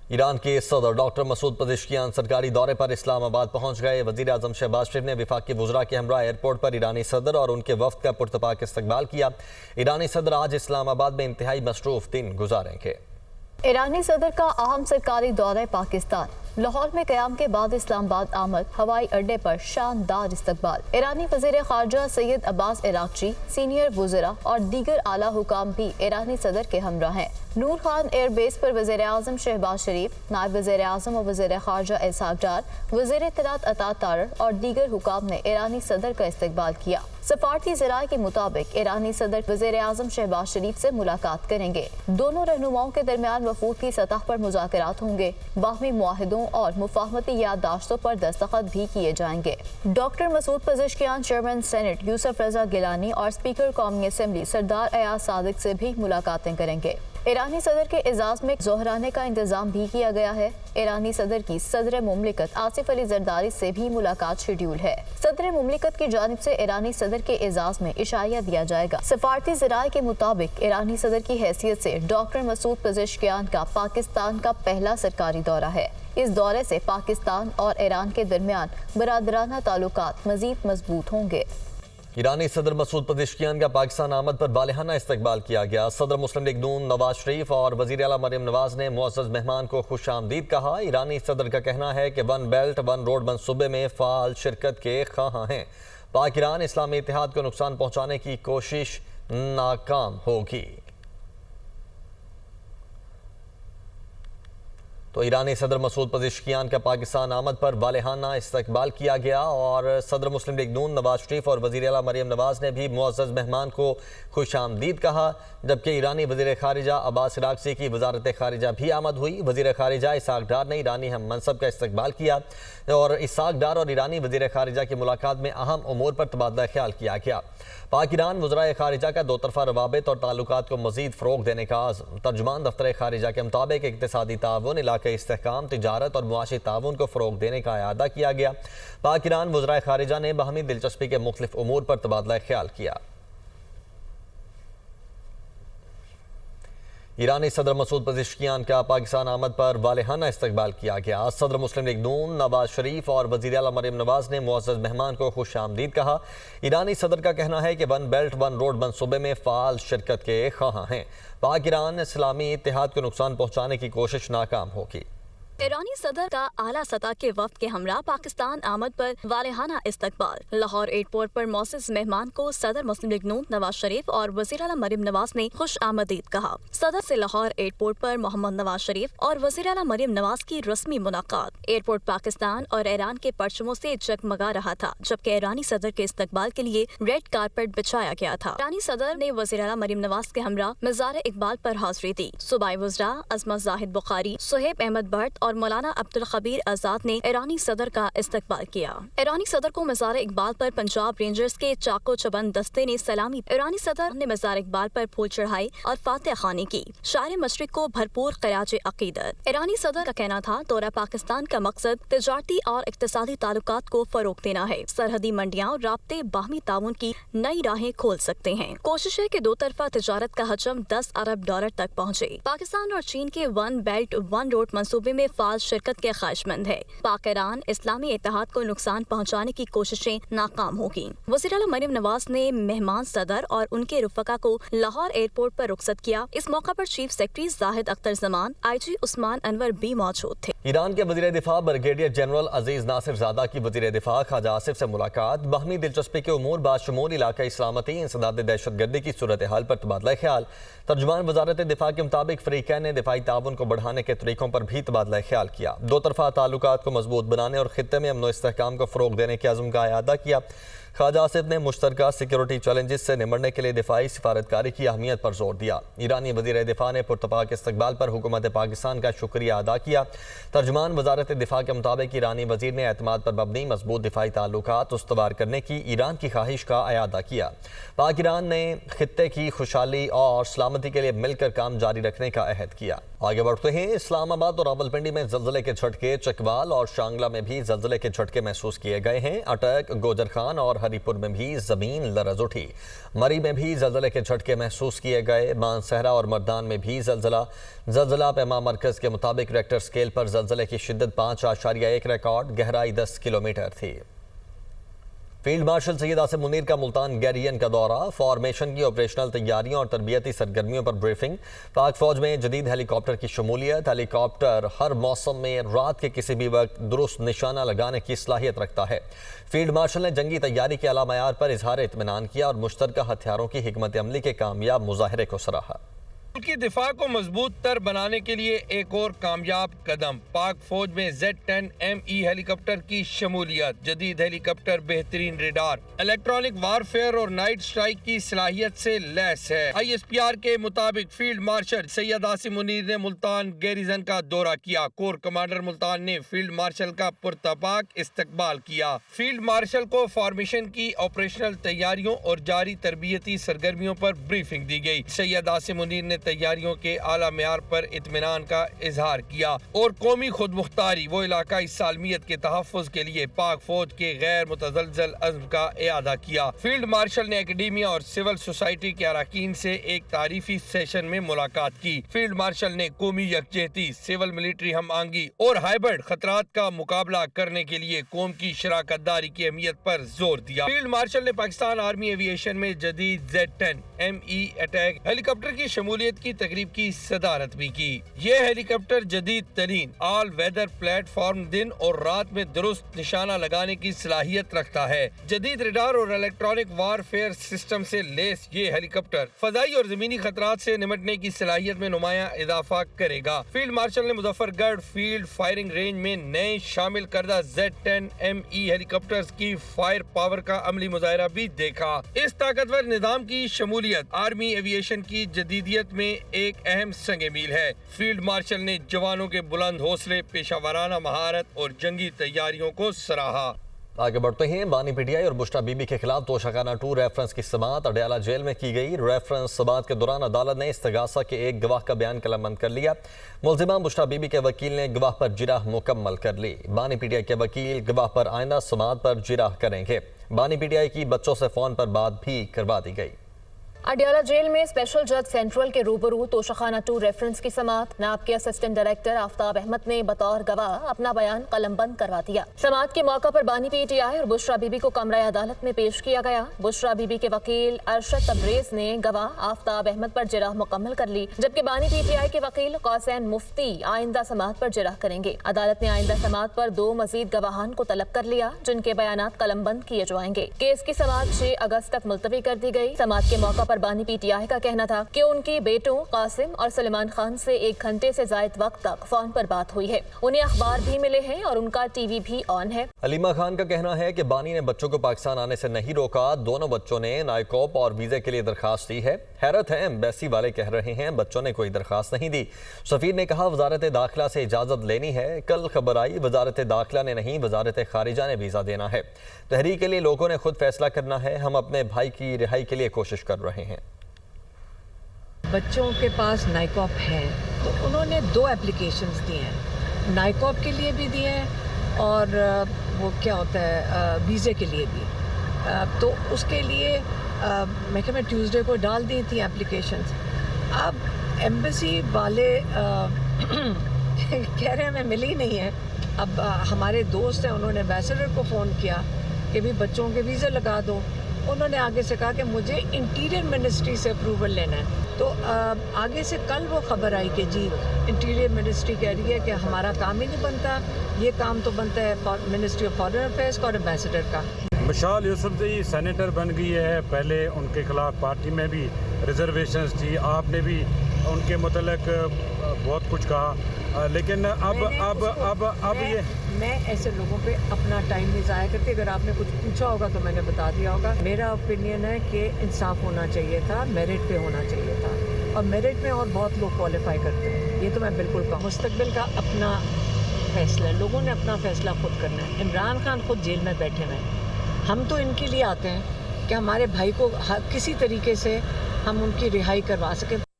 ایران کے صدر doctor Masoud Pezeshkian سرکاری دورے پر اسلام آباد پہنچ گئے۔ وزیر اعظم شہباز شریف نے وفاقی وزراء کے ہمراہ ایئرپورٹ پر ایرانی صدر اور ان کے وفد کا پرتپاک استقبال کیا۔ ایرانی صدر آج اسلام آباد میں انتہائی مصروف دن گزاریں گے۔ ایرانی صدر کا اہم سرکاری دورہ پاکستان۔ لاہور میں قیام کے بعد اسلام آباد آمد، ہوائی اڈے پر شاندار استقبال۔ ایرانی وزیر خارجہ سید عباس عراقچی، سینئر وزراء اور دیگر اعلیٰ حکام بھی ایرانی صدر کے ہمراہ ہیں۔ نور خان ایئر بیس پر وزیر اعظم شہباز شریف، نائب وزیر اعظم اور وزیر خارجہ اسحاق ڈار، وزیر اطلاعات عطا طاہر اور دیگر حکام نے ایرانی صدر کا استقبال کیا۔ سفارتی ذرائع کے مطابق ایرانی صدر وزیر اعظم شہباز شریف سے ملاقات کریں گے۔ دونوں رہنماؤں کے درمیان وفود کی سطح پر مذاکرات ہوں گے۔ باہمی معاہدوں اور مفاہمتی یادداشتوں پر دستخط بھی کیے جائیں گے۔ Doctor Masoud Pezeshkian chairman senate Yousuf Raza Gilani اور اسپیکر قومی اسمبلی سردار ایاز صادق سے بھی ملاقاتیں کریں گے۔ ایرانی صدر کے اعزاز میں ظہرانے کا انتظام بھی کیا گیا ہے۔ ایرانی صدر کی صدر مملکت آصف علی زرداری سے بھی ملاقات شیڈول ہے۔ صدر مملکت کی جانب سے ایرانی صدر کے اعزاز میں عشائیہ دیا جائے گا۔ سفارتی ذرائع کے مطابق ایرانی صدر کی حیثیت سے ڈاکٹر مسعود پزشکیان کا پاکستان کا پہلا سرکاری دورہ ہے۔ اس دورے سے پاکستان اور ایران کے درمیان برادرانہ تعلقات مزید مضبوط ہوں گے۔ ایرانی صدر مسعود پزشکیان کا پاکستان آمد پر بالہانہ استقبال کیا گیا۔ صدر مسلم لیگ نون نواز شریف اور وزیر اعلیٰ مریم نواز نے معزز مہمان کو خوش آمدید کہا۔ ایرانی صدر کا کہنا ہے کہ ون بیلٹ ون روڈ منصوبے میں فعال شرکت کے خواہاں ہیں۔ پاک ایران اسلامی اتحاد کو نقصان پہنچانے کی کوشش ناکام ہوگی۔ تو ایرانی صدر مسعود پزشکیان کا پاکستان آمد پر والہانہ استقبال کیا گیا اور صدر مسلم لیگ نون نواز شریف اور وزیر اعلیٰ مریم نواز نے بھی معزز مہمان کو خوش آمدید کہا، جبکہ ایرانی وزیر خارجہ عباس عراقچی کی وزارت خارجہ بھی آمد ہوئی۔ وزیر خارجہ اسحاق ڈار نے ایرانی ہم منصب کا استقبال کیا اور اسحاق ڈار اور ایرانی وزیر خارجہ کی ملاقات میں اہم امور پر تبادلہ خیال کیا گیا۔ پاک ایران وزرائے خارجہ کا دو طرفہ روابط اور تعلقات کو مزید فروغ دینے کا عزم۔ ترجمان دفتر خارجہ کے مطابق اقتصادی تعاون، علاقائی استحکام، تجارت اور معاشی تعاون کو فروغ دینے کا اعادہ کیا گیا۔ پاک ایران وزرائے خارجہ نے باہمی دلچسپی کے مختلف امور پر تبادلہ خیال کیا۔ ایرانی صدر مسعود پزشکیان کا پاکستان آمد پر والہانہ استقبال کیا گیا۔ صدر مسلم لیگ نون نواز شریف اور وزیر اعلیٰ مریم نواز نے معزز مہمان کو خوش آمدید کہا۔ ایرانی صدر کا کہنا ہے کہ ون بیلٹ ون روڈ منصوبے میں فعال شرکت کے خواہاں ہیں۔ پاک ایران اسلامی اتحاد کو نقصان پہنچانے کی کوشش ناکام ہوگی۔ ایرانی صدر کا اعلیٰ سطح کے وفد کے ہمراہ پاکستان آمد پر والہانہ استقبال۔ لاہور ایئرپورٹ پر معزز مہمان کو صدر مسلم لیگ نون نواز شریف اور وزیر اعلیٰ مریم نواز نے خوش آمدید کہا۔ صدر سے لاہور ایئرپورٹ پر محمد نواز شریف اور وزیر اعلیٰ مریم نواز کی رسمی ملاقات۔ ایئرپورٹ پاکستان اور ایران کے پرچموں سے جگمگا رہا تھا، جبکہ ایرانی صدر کے استقبال کے لیے ریڈ کارپیٹ بچھایا گیا تھا۔ ایرانی صدر نے وزیر اعلیٰ مریم نواز کے ہمراہ مزار اقبال پر حاضری دی۔ صوبائی وزراء عظمت زاہد بخاری، صہیب احمد بٹ اور مولانا عبدالخبیر آزاد نے ایرانی صدر کا استقبال کیا۔ ایرانی صدر کو مزار اقبال پر پنجاب رینجرز کے چاقو چبند دستے نے سلامی۔ ایرانی صدر نے مزار اقبال پر پھول چڑھائے اور فاتح خوانی کی۔ شاعر مشرق کو بھرپور خراج عقیدت۔ ایرانی صدر کا کہنا تھا دورہ پاکستان کا مقصد تجارتی اور اقتصادی تعلقات کو فروغ دینا ہے۔ سرحدی منڈیاں اور رابطے باہمی تعاون کی نئی راہیں کھول سکتے ہیں۔ کوشش ہے کہ دو طرفہ تجارت کا حجم 10 ارب ڈالر تک پہنچے۔ پاکستان اور چین کے ون بیلٹ ون روڈ منصوبے میں فعال شرکت کے خواہش مند ہے۔ پاک ایران اسلامی اتحاد کو نقصان پہنچانے کی کوششیں ناکام ہوگی۔ وزیر اعلیٰ مریم نواز نے مہمان صدر اور ان کے رفقا کو لاہور ایئرپورٹ پر رخصت کیا۔ اس موقع پر چیف سیکرٹری زاہد اختر زمان، آئی جی عثمان انور بھی موجود تھے۔ ایران کے وزیر دفاع بریگیڈیئر جنرل عزیز ناصر زادہ کی وزیر دفاع خواجہ آصف سے ملاقات۔ باہمی دلچسپی کے امور باشمول علاقائی سلامتی، انسداد دہشت گردی کی صورتحال پر تبادلہ خیال۔ ترجمان وزارت دفاع کے مطابق فریقین نے دفاعی تعاون کو بڑھانے کے طریقوں پر بھی تبادلہ خیال کیا۔ دو طرفہ تعلقات کو مضبوط بنانے اور خطے میں امن و استحکام کو فروغ دینے کے عزم کا اعادہ کیا۔ خواجہ آصف نے مشترکہ سیکیورٹی چیلنجز سے نمٹنے کے لیے دفاعی سفارتکاری کی اہمیت پر زور دیا۔ ایرانی وزیر دفاع نے پرتپاک استقبال پر حکومت پاکستان کا شکریہ ادا کیا۔ ترجمان وزارت دفاع کے مطابق ایرانی وزیر نے اعتماد پر مبنی مضبوط دفاعی تعلقات استوار کرنے کی ایران کی خواہش کا اعادہ کیا۔ پاک ایران نے خطے کی خوشحالی اور سلامتی کے لیے مل کر کام جاری رکھنے کا عہد کیا۔ آگے بڑھتے ہیں۔ اسلام آباد اور راولپنڈی میں زلزلے کے جھٹکے، چکوال اور شانگلہ میں بھی زلزلے کے جھٹکے محسوس کیے گئے ہیں۔ اٹک، گوجر خان اور ہری پور میں بھی زمین لرز اٹھی۔ مری میں بھی زلزلے کے جھٹکے محسوس کیے گئے۔ مانسہرہ اور مردان میں بھی زلزلہ پیما مرکز کے مطابق ریکٹر سکیل پر زلزلے کی شدت 5.1 ریکارڈ، گہرائی 10 کلومیٹر تھی۔ فیلڈ مارشل سید آصف منیر کا ملتان گیرین کا دورہ، فارمیشن کی آپریشنل تیاریوں اور تربیتی سرگرمیوں پر بریفنگ۔ پاک فوج میں جدید ہیلی کاپٹر کی شمولیت۔ ہیلی کاپٹر ہر موسم میں رات کے کسی بھی وقت درست نشانہ لگانے کی صلاحیت رکھتا ہے۔ فیلڈ مارشل نے جنگی تیاری کے اعلیٰ معیار پر اظہار اطمینان کیا اور مشترکہ ہتھیاروں کی حکمت عملی کے کامیاب مظاہرے کو سراہا۔ ملک کی دفاع کو مضبوط تر بنانے کے لیے ایک اور کامیاب قدم، پاک فوج میں Z-10ME ہیلی کاپٹر کی شمولیت۔ جدید ہیلی کاپٹر بہترین ریڈار، الیکٹرانک وارفیئر اور نائٹ سٹرائک کی صلاحیت سے لیس ہے۔ ISPR کے مطابق فیلڈ مارشل سید آصف منیر نے ملتان گیریزن کا دورہ کیا۔ کور کمانڈر ملتان نے فیلڈ مارشل کا پرتپاک استقبال کیا۔ فیلڈ مارشل کو فارمیشن کی آپریشنل تیاریوں اور جاری تربیتی سرگرمیوں پر بریفنگ دی گئی۔ سید آصف منیر نے تیاریوں کے اعلیٰ معیار پر اطمینان کا اظہار کیا اور قومی خود مختاری و علاقائی سالمیت کے تحفظ کے لیے پاک فوج کے غیر متزلزل عزم کا اعادہ کیا۔ فیلڈ مارشل نے اکیڈیمیا اور سول سوسائٹی کے اراکین سے ایک تعریفی سیشن میں ملاقات کی۔ فیلڈ مارشل نے قومی یکجہتی، سول ملٹری ہم آہنگی اور ہائبرڈ خطرات کا مقابلہ کرنے کے لیے قوم کی شراکت داری کی اہمیت پر زور دیا۔ فیلڈ مارشل نے پاکستان آرمی ایوی ایشن میں جدید Z-10ME اٹیک ہیلی کاپٹر کی شمولیت کی تقریب کی صدارت بھی کی۔ یہ ہیلی کاپٹر جدید ترین آل ویدر پلیٹ فارم دن اور رات میں درست نشانہ لگانے کی صلاحیت رکھتا ہے۔ جدید ریڈار اور الیکٹرانک وار فیئر سسٹم سے لیس یہ ہیلی کاپٹر فضائی اور زمینی خطرات سے نمٹنے کی صلاحیت میں نمایاں اضافہ کرے گا۔ فیلڈ مارشل نے مظفر گڑھ فیلڈ فائرنگ رینج میں نئے شامل کردہ Z-10ME ہیلی کاپٹرز کی فائر پاور کا عملی مظاہرہ بھی دیکھا۔ اس طاقتور نظام کی شمولیت آرمی ایوی ایشن کی جدیدیت میں ایک اہم سنگ میل ہے۔ فیلڈ مارشل نے جوانوں کے بلند حوصلے، پیشہ ورانہ مہارت اور جنگی تیاریوں کو سراہا۔ آگے بڑھتے ہیں۔ بانی پی ٹی آئی اور بشرا بی بی کے خلاف توشیخانہ 2 ریفرنس کی سماعت اڈیالہ جیل میں کی گئی۔ ریفرنس سماعت کے دوران عدالت نے استغاثہ کے ایک گواہ کا بیان قلمبند کر لیا۔ ملزمہ بشرا بی بی کے وکیل نے گواہ پر جرح مکمل کر لی۔ بانی پی ٹی آئی کے وکیل گواہ پر آئندہ سماعت پر جرح کریں گے۔ بانی پی ٹی آئی کی بچوں سے فون پر بات بھی کروا دی گئی۔ اڈیالہ جیل میں اسپیشل جج سینٹرل کے روبرو توشیخانہ 2 ریفرنس کی سماعت۔ ناب کے اسسٹنٹ ڈائریکٹر آفتاب احمد نے بطور گواہ اپنا بیان قلم بند کروا دیا۔ سماعت کے موقع پر بانی پی ٹی آئی اور بشرا بی بی کو کمرہ عدالت میں پیش کیا گیا۔ بشرا بی بی کے وکیل ارشد تبریز نے گواہ آفتاب احمد پر جرح مکمل کر لی، جبکہ بانی پی ٹی آئی کے وکیل قاسین مفتی آئندہ سماعت پر جرح کریں گے۔ عدالت نے آئندہ سماعت پر 2 مزید گواہان کو طلب کر لیا، جن کے بیانات قلم بند کیے جائیں گے۔ کیس کی سماعت 6 اگست تک ملتوی کر دی گئی۔ سماعت کے موقع پر بانی پی ٹی آئی کا کہنا تھا کہ ان کی بیٹوں قاسم اور سلیمان خان سے 1 گھنٹے سے زائد وقت تک فون پر بات ہوئی ہے۔ انہیں اخبار بھی ملے ہیں اور ان کا ٹی وی بھی آن ہے۔ علیمہ خان کا کہنا ہے کہ بانی نے بچوں کو پاکستان آنے سے نہیں روکا۔ دونوں بچوں نے نائکوپ اور ویزے کے لیے درخواست دی ہے۔ حیرت ہے، ایمبیسی والے کہہ رہے ہیں بچوں نے کوئی درخواست نہیں دی۔ سفیر نے کہا وزارت داخلہ سے اجازت لینی ہے۔ کل خبر آئی وزارت داخلہ نے نہیں، وزارت خارجہ نے ویزا دینا ہے۔ تحریک کے لیے لوگوں نے خود فیصلہ کرنا ہے۔ ہم اپنے بھائی کی رہائی کے لیے کوشش کر رہے ہیں۔ بچوں کے پاس نائکوپ ہے تو انہوں نے 2 اپلیکیشنز دی ہیں، نائکوپ کے لیے بھی دیے ہیں اور وہ کیا ہوتا ہے ویزے کے لیے بھی۔ تو اس کے لیے میں ٹیوزڈے کو ڈال دی تھیں اپلیکیشنز۔ اب ایمبیسی والے کہہ رہے ہیں ہمیں ملی نہیں ہے۔ اب ہمارے دوست ہیں، انہوں نے ایمبیسڈر کو فون کیا کہ بھی بچوں کے ویزے لگا دو۔ انہوں نے آگے سے کہا کہ مجھے انٹیریئر منسٹری سے اپروول لینا ہے۔ تو آگے سے کل وہ خبر آئی کہ جی انٹیریئر منسٹری کہہ رہی ہے کہ ہمارا کام ہی نہیں بنتا، یہ کام تو بنتا ہے منسٹری آف فارن افیئرس کا اور ایمبیسڈر کا۔ مشال یوسفزئی سینیٹر بن گئی ہے۔ پہلے ان کے خلاف پارٹی میں بھی ریزرویشنز تھی، آپ نے بھی ان کے متعلق بہت کچھ کہا، لیکن اب یہ میں ایسے لوگوں پہ اپنا ٹائم نہیں ضائع کرتی۔ اگر آپ نے کچھ پوچھا ہوگا تو میں نے بتا دیا ہوگا۔ میرا اوپینین ہے کہ انصاف ہونا چاہیے تھا، میرٹ پہ ہونا چاہیے تھا، اور میرٹ میں اور بہت لوگ کوالیفائی کرتے ہیں، یہ تو میں بالکل کہوں۔ مستقبل کا اپنا فیصلہ ہے، لوگوں نے اپنا فیصلہ خود کرنا ہے۔ عمران خان خود جیل میں بیٹھے ہوئے ہیں، ہم تو ان کے لیے آتے ہیں کہ ہمارے بھائی کو کسی طریقے سے ہم ان کی رہائی کروا سکیں۔